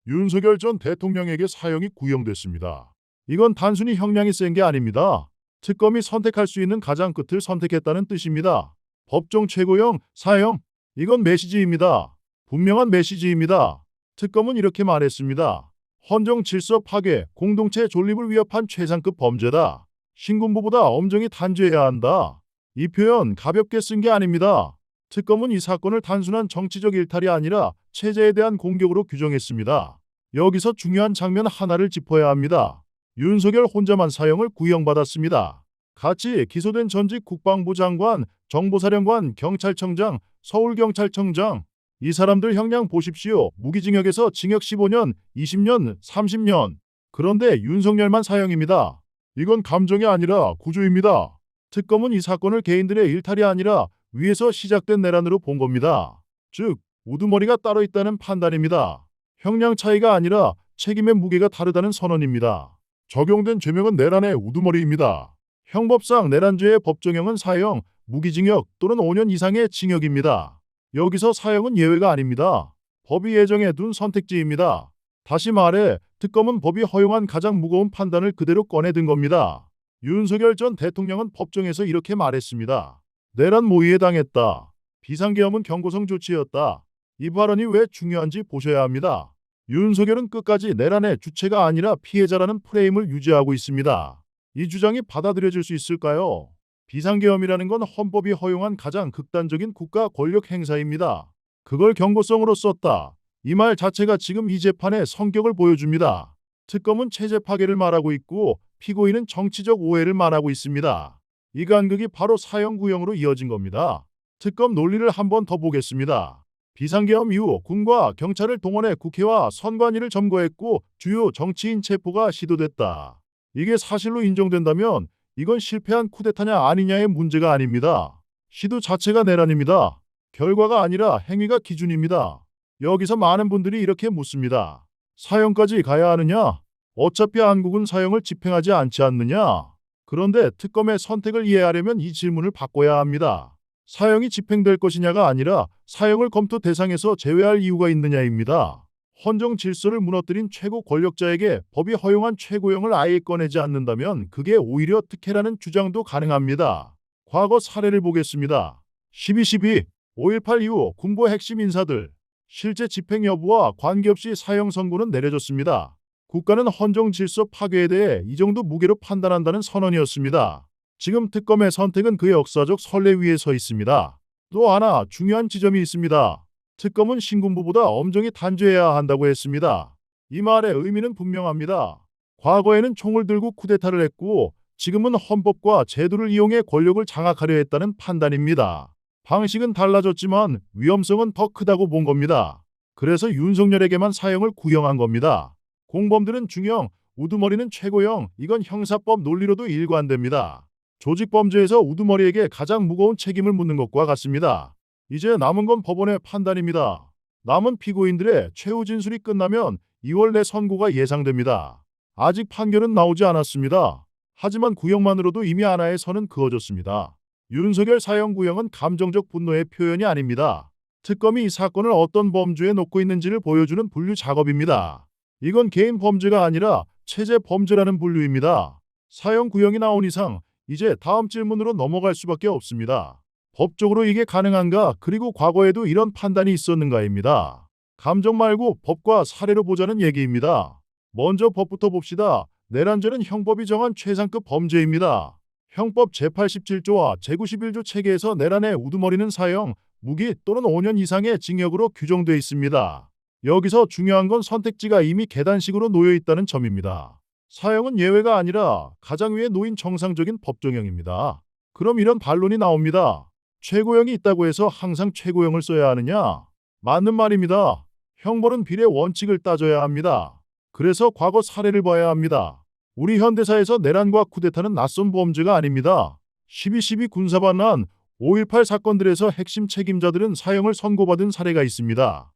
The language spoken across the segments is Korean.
윤석열 전 대통령에게 사형이 구형됐습니다. 이건 단순히 형량이 센 게 아닙니다. 특검이 선택할 수 있는 가장 끝을 선택했다는 뜻입니다. 법정 최고형 사형, 이건 메시지입니다. 분명한 메시지입니다. 특검은 이렇게 말했습니다. 헌정 질서 파괴, 공동체 존립을 위협한 최상급 범죄다. 신군부보다 엄정히 단죄해야 한다. 이 표현 가볍게 쓴 게 아닙니다. 특검은 이 사건을 단순한 정치적 일탈이 아니라 체제에 대한 공격으로 규정했습니다. 여기서 중요한 장면 하나를 짚어야 합니다. 윤석열 혼자만 사형을 구형받았습니다. 같이 기소된 전직 국방부 장관, 정보사령관, 경찰청장, 서울경찰청장, 이 사람들 형량 보십시오. 무기징역에서 징역 15년, 20년, 30년. 그런데 윤석열만 사형입니다. 이건 감정이 아니라 구조입니다. 특검은 이 사건을 개인들의 일탈이 아니라 위에서 시작된 내란으로 본 겁니다. 즉, 우두머리가 따로 있다는 판단입니다. 형량 차이가 아니라 책임의 무게가 다르다는 선언입니다. 적용된 죄명은 내란의 우두머리입니다. 형법상 내란죄의 법정형은 사형, 무기징역 또는 5년 이상의 징역입니다. 여기서 사형은 예외가 아닙니다. 법이 예정해 둔 선택지입니다. 다시 말해 특검은 법이 허용한 가장 무거운 판단을 그대로 꺼내든 겁니다. 윤석열 전 대통령은 법정에서 이렇게 말했습니다. 내란 모의에 당했다. 비상계엄은 경고성 조치였다. 이 발언이 왜 중요한지 보셔야 합니다. 윤석열은 끝까지 내란의 주체가 아니라 피해자라는 프레임을 유지하고 있습니다. 이 주장이 받아들여질 수 있을까요? 비상계엄이라는 건 헌법이 허용한 가장 극단적인 국가 권력 행사입니다. 그걸 경고성으로 썼다. 이 말 자체가 지금 이 재판의 성격을 보여줍니다. 특검은 체제 파괴를 말하고 있고 피고인은 정치적 오해를 말하고 있습니다. 이 간극이 바로 사형 구형으로 이어진 겁니다. 특검 논리를 한번 더 보겠습니다. 비상계엄 이후 군과 경찰을 동원해 국회와 선관위를 점거했고 주요 정치인 체포가 시도됐다. 이게 사실로 인정된다면 이건 실패한 쿠데타냐 아니냐의 문제가 아닙니다. 시도 자체가 내란입니다. 결과가 아니라 행위가 기준입니다. 여기서 많은 분들이 이렇게 묻습니다. 사형까지 가야 하느냐? 어차피 한국은 사형을 집행하지 않지 않느냐? 그런데 특검의 선택을 이해하려면 이 질문을 바꿔야 합니다. 사형이 집행될 것이냐가 아니라 사형을 검토 대상에서 제외할 이유가 있느냐입니다. 헌정 질서를 무너뜨린 최고 권력자에게 법이 허용한 최고형을 아예 꺼내지 않는다면 그게 오히려 특혜라는 주장도 가능합니다. 과거 사례를 보겠습니다. 12.12, 5.18 이후 군부 핵심 인사들, 실제 집행 여부와 관계없이 사형 선고는 내려졌습니다. 국가는 헌정 질서 파괴에 대해 이 정도 무게로 판단한다는 선언이었습니다. 지금 특검의 선택은 그 역사적 선례 위에 서 있습니다. 또 하나 중요한 지점이 있습니다. 특검은 신군부보다 엄정히 단죄해야 한다고 했습니다. 이 말의 의미는 분명합니다. 과거에는 총을 들고 쿠데타를 했고 지금은 헌법과 제도를 이용해 권력을 장악하려 했다는 판단입니다. 방식은 달라졌지만 위험성은 더 크다고 본 겁니다. 그래서 윤석열에게만 사형을 구형한 겁니다. 공범들은 중형, 우두머리는 최고형, 이건 형사법 논리로도 일관됩니다. 조직범죄에서 우두머리에게 가장 무거운 책임을 묻는 것과 같습니다. 이제 남은 건 법원의 판단입니다. 남은 피고인들의 최후 진술이 끝나면 2월 내 선고가 예상됩니다. 아직 판결은 나오지 않았습니다. 하지만 구형만으로도 이미 하나의 선은 그어졌습니다. 윤석열 사형 구형은 감정적 분노의 표현이 아닙니다. 특검이 이 사건을 어떤 범주에 놓고 있는지를 보여주는 분류 작업입니다. 이건 개인 범죄가 아니라 체제 범죄라는 분류입니다. 사형 구형이 나온 이상 이제 다음 질문으로 넘어갈 수밖에 없습니다. 법적으로 이게 가능한가? 그리고 과거에도 이런 판단이 있었는가입니다. 감정 말고 법과 사례로 보자는 얘기입니다. 먼저 법부터 봅시다. 내란죄는 형법이 정한 최상급 범죄입니다. 형법 제87조와 제91조 체계에서 내란의 우두머리는 사형, 무기 또는 5년 이상의 징역으로 규정돼 있습니다. 여기서 중요한 건 선택지가 이미 계단식으로 놓여 있다는 점입니다. 사형은 예외가 아니라 가장 위에 놓인 정상적인 법정형입니다. 그럼 이런 반론이 나옵니다. 최고형이 있다고 해서 항상 최고형을 써야 하느냐? 맞는 말입니다. 형벌은 비례 원칙을 따져야 합니다. 그래서 과거 사례를 봐야 합니다. 우리 현대사에서 내란과 쿠데타는 낯선 범죄가 아닙니다. 12.12 군사반란, 5.18 사건들에서 핵심 책임자들은 사형을 선고받은 사례가 있습니다.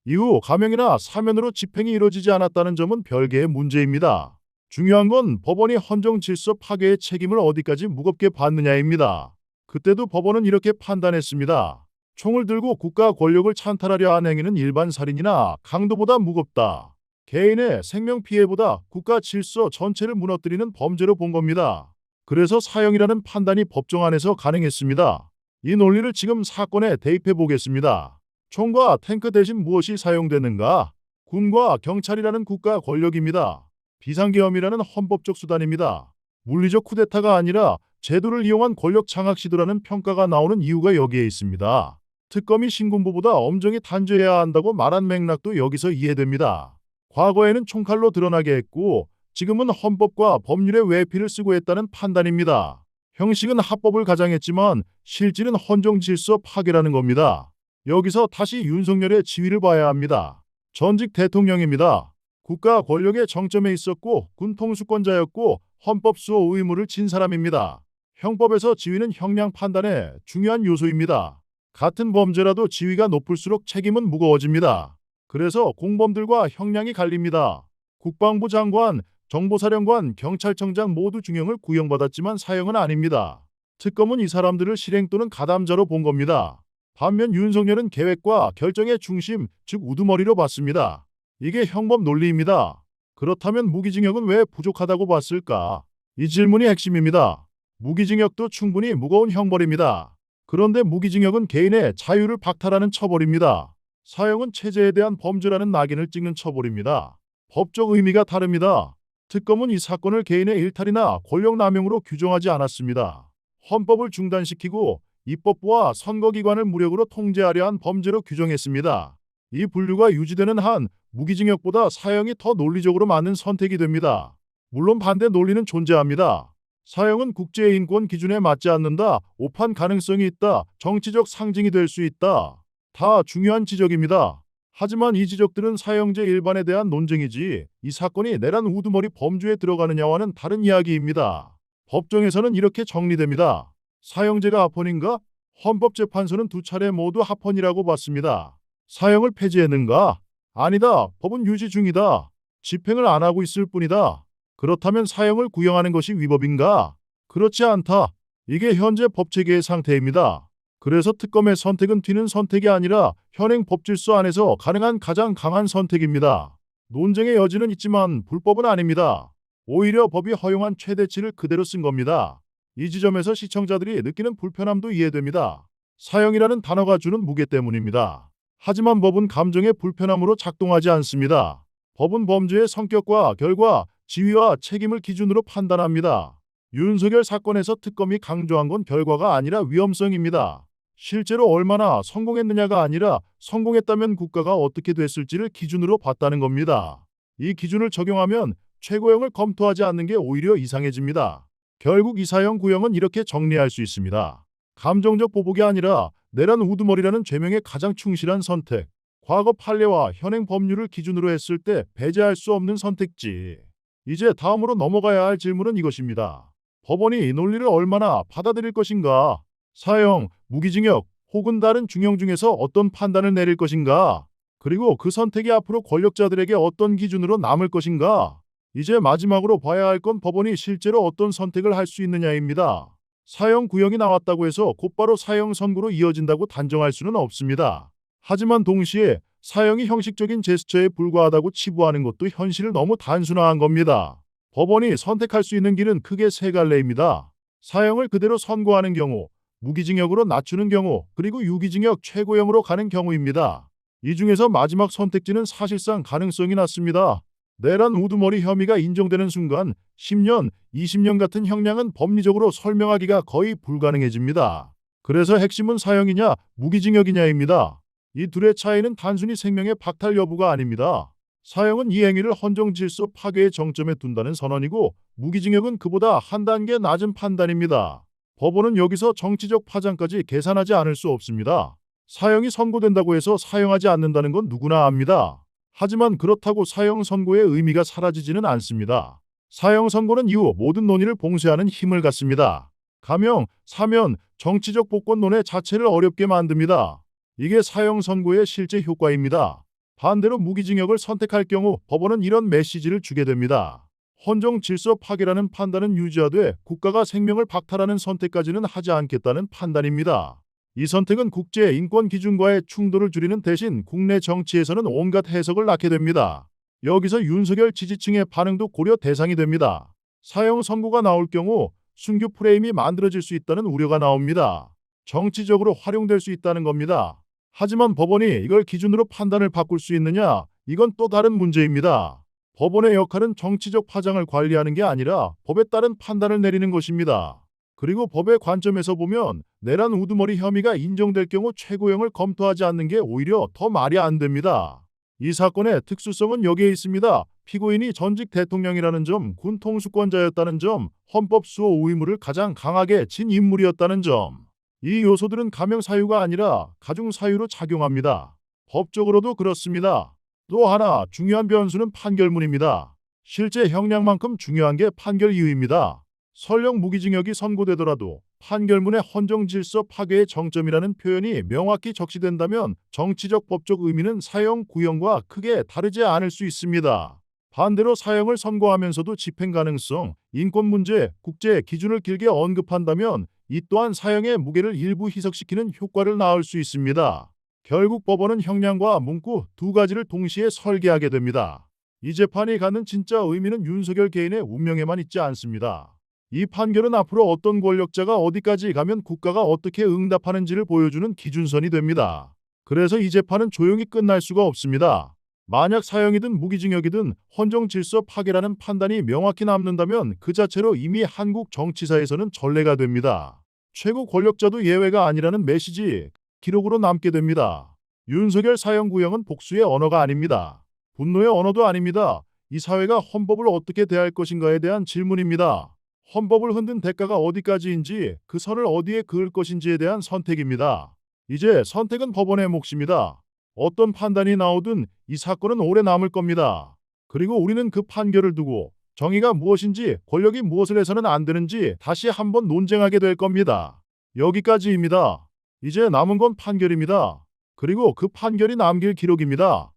이후 감형이나 사면으로 집행이 이루어지지 않았다는 점은 별개의 문제입니다. 중요한 건 법원이 헌정 질서 파괴의 책임을 어디까지 무겁게 받느냐입니다. 그때도 법원은 이렇게 판단했습니다. 총을 들고 국가 권력을 찬탈하려 한 행위는 일반 살인이나 강도보다 무겁다. 개인의 생명 피해보다 국가 질서 전체를 무너뜨리는 범죄로 본 겁니다. 그래서 사형이라는 판단이 법정 안에서 가능했습니다. 이 논리를 지금 사건에 대입해 보겠습니다. 총과 탱크 대신 무엇이 사용되는가? 군과 경찰이라는 국가 권력입니다. 비상계엄이라는 헌법적 수단입니다. 물리적 쿠데타가 아니라 제도를 이용한 권력 장악 시도라는 평가가 나오는 이유가 여기에 있습니다. 특검이 신군부보다 엄정히 단죄해야 한다고 말한 맥락도 여기서 이해됩니다. 과거에는 총칼로 드러나게 했고 지금은 헌법과 법률의 외피를 쓰고 했다는 판단입니다. 형식은 합법을 가장했지만 실질은 헌정 질서 파괴라는 겁니다. 여기서 다시 윤석열의 지위를 봐야 합니다. 전직 대통령입니다. 국가 권력의 정점에 있었고 군 통수권자였고 헌법 수호 의무를 진 사람입니다. 형법에서 지위는 형량 판단의 중요한 요소입니다. 같은 범죄라도 지위가 높을수록 책임은 무거워집니다. 그래서 공범들과 형량이 갈립니다. 국방부 장관, 정보사령관, 경찰청장 모두 중형을 구형받았지만 사형은 아닙니다. 특검은 이 사람들을 실행 또는 가담자로 본 겁니다. 반면 윤석열은 계획과 결정의 중심, 즉 우두머리로 봤습니다. 이게 형법 논리입니다. 그렇다면 무기징역은 왜 부족하다고 봤을까? 이 질문이 핵심입니다. 무기징역도 충분히 무거운 형벌입니다. 그런데 무기징역은 개인의 자유를 박탈하는 처벌입니다. 사형은 체제에 대한 범죄라는 낙인을 찍는 처벌입니다. 법적 의미가 다릅니다. 특검은 이 사건을 개인의 일탈이나 권력남용으로 규정하지 않았습니다. 헌법을 중단시키고 입법부와 선거기관을 무력으로 통제하려 한 범죄로 규정했습니다. 이 분류가 유지되는 한 무기징역보다 사형이 더 논리적으로 맞는 선택이 됩니다. 물론 반대 논리는 존재합니다. 사형은 국제인권 기준에 맞지 않는다, 오판 가능성이 있다, 정치적 상징이 될 수 있다. 다 중요한 지적입니다. 하지만 이 지적들은 사형제 일반에 대한 논쟁이지 이 사건이 내란 우두머리 범주에 들어가느냐와는 다른 이야기입니다. 법정에서는 이렇게 정리됩니다. 사형제가 합헌인가? 헌법재판소는 두 차례 모두 합헌이라고 봤습니다. 사형을 폐지했는가? 아니다. 법은 유지 중이다. 집행을 안 하고 있을 뿐이다. 그렇다면 사형을 구형하는 것이 위법인가? 그렇지 않다. 이게 현재 법체계의 상태입니다. 그래서 특검의 선택은 튀는 선택이 아니라 현행 법질서 안에서 가능한 가장 강한 선택입니다. 논쟁의 여지는 있지만 불법은 아닙니다. 오히려 법이 허용한 최대치를 그대로 쓴 겁니다. 이 지점에서 시청자들이 느끼는 불편함도 이해됩니다. 사형이라는 단어가 주는 무게 때문입니다. 하지만 법은 감정의 불편함으로 작동하지 않습니다. 법은 범죄의 성격과 결과, 지위와 책임을 기준으로 판단합니다. 윤석열 사건에서 특검이 강조한 건 결과가 아니라 위험성입니다. 실제로 얼마나 성공했느냐가 아니라 성공했다면 국가가 어떻게 됐을지를 기준으로 봤다는 겁니다. 이 기준을 적용하면 최고형을 검토하지 않는 게 오히려 이상해집니다. 결국 이 사형 구형은 이렇게 정리할 수 있습니다. 감정적 보복이 아니라 내란 우두머리라는 죄명에 가장 충실한 선택. 과거 판례와 현행 법률을 기준으로 했을 때 배제할 수 없는 선택지. 이제 다음으로 넘어가야 할 질문은 이것입니다. 법원이 이 논리를 얼마나 받아들일 것인가? 사형, 무기징역 혹은 다른 중형 중에서 어떤 판단을 내릴 것인가? 그리고 그 선택이 앞으로 권력자들에게 어떤 기준으로 남을 것인가? 이제 마지막으로 봐야 할 건 법원이 실제로 어떤 선택을 할 수 있느냐입니다. 사형 구형이 나왔다고 해서 곧바로 사형 선고로 이어진다고 단정할 수는 없습니다. 하지만 동시에 사형이 형식적인 제스처에 불과하다고 치부하는 것도 현실을 너무 단순화한 겁니다. 법원이 선택할 수 있는 길은 크게 세 갈래입니다. 사형을 그대로 선고하는 경우, 무기징역으로 낮추는 경우, 그리고 유기징역 최고형으로 가는 경우입니다. 이 중에서 마지막 선택지는 사실상 가능성이 낮습니다. 내란 우두머리 혐의가 인정되는 순간 10년, 20년 같은 형량은 법리적으로 설명하기가 거의 불가능해집니다. 그래서 핵심은 사형이냐, 무기징역이냐입니다. 이 둘의 차이는 단순히 생명의 박탈 여부가 아닙니다. 사형은 이 행위를 헌정 질서 파괴의 정점에 둔다는 선언이고 무기징역은 그보다 한 단계 낮은 판단입니다. 법원은 여기서 정치적 파장까지 계산하지 않을 수 없습니다. 사형이 선고된다고 해서 사형하지 않는다는 건 누구나 압니다. 하지만 그렇다고 사형 선고의 의미가 사라지지는 않습니다. 사형 선고는 이후 모든 논의를 봉쇄하는 힘을 갖습니다. 가명, 사면, 정치적 복권 논의 자체를 어렵게 만듭니다. 이게 사형 선고의 실제 효과입니다. 반대로 무기징역을 선택할 경우 법원은 이런 메시지를 주게 됩니다. 헌정 질서 파괴라는 판단은 유지하되 국가가 생명을 박탈하는 선택까지는 하지 않겠다는 판단입니다. 이 선택은 국제 인권 기준과의 충돌을 줄이는 대신 국내 정치에서는 온갖 해석을 낳게 됩니다. 여기서 윤석열 지지층의 반응도 고려 대상이 됩니다. 사형 선고가 나올 경우 순교 프레임이 만들어질 수 있다는 우려가 나옵니다. 정치적으로 활용될 수 있다는 겁니다. 하지만 법원이 이걸 기준으로 판단을 바꿀 수 있느냐? 이건 또 다른 문제입니다. 법원의 역할은 정치적 파장을 관리하는 게 아니라 법에 따른 판단을 내리는 것입니다. 그리고 법의 관점에서 보면 내란 우두머리 혐의가 인정될 경우 최고형을 검토하지 않는 게 오히려 더 말이 안 됩니다. 이 사건의 특수성은 여기에 있습니다. 피고인이 전직 대통령이라는 점, 군 통수권자였다는 점, 헌법 수호 의무를 가장 강하게 진 인물이었다는 점. 이 요소들은 감형 사유가 아니라 가중 사유로 작용합니다. 법적으로도 그렇습니다. 또 하나 중요한 변수는 판결문입니다. 실제 형량만큼 중요한 게 판결 이유입니다. 설령 무기징역이 선고되더라도 판결문의 헌정 질서 파괴의 정점이라는 표현이 명확히 적시된다면 정치적 법적 의미는 사형 구형과 크게 다르지 않을 수 있습니다. 반대로 사형을 선고하면서도 집행 가능성, 인권 문제, 국제 기준을 길게 언급한다면 이 또한 사형의 무게를 일부 희석시키는 효과를 낳을 수 있습니다. 결국 법원은 형량과 문구 두 가지를 동시에 설계하게 됩니다. 이 재판이 갖는 진짜 의미는 윤석열 개인의 운명에만 있지 않습니다. 이 판결은 앞으로 어떤 권력자가 어디까지 가면 국가가 어떻게 응답하는지를 보여주는 기준선이 됩니다. 그래서 이 재판은 조용히 끝날 수가 없습니다. 만약 사형이든 무기징역이든 헌정 질서 파괴라는 판단이 명확히 남는다면 그 자체로 이미 한국 정치사에서는 전례가 됩니다. 최고 권력자도 예외가 아니라는 메시지, 기록으로 남게 됩니다. 윤석열 사형 구형은 복수의 언어가 아닙니다. 분노의 언어도 아닙니다. 이 사회가 헌법을 어떻게 대할 것인가에 대한 질문입니다. 헌법을 흔든 대가가 어디까지인지, 그 선을 어디에 그을 것인지에 대한 선택입니다. 이제 선택은 법원의 몫입니다. 어떤 판단이 나오든 이 사건은 오래 남을 겁니다. 그리고 우리는 그 판결을 두고 정의가 무엇인지, 권력이 무엇을 해서는 안 되는지 다시 한번 논쟁하게 될 겁니다. 여기까지입니다. 이제 남은 건 판결입니다. 그리고 그 판결이 남길 기록입니다.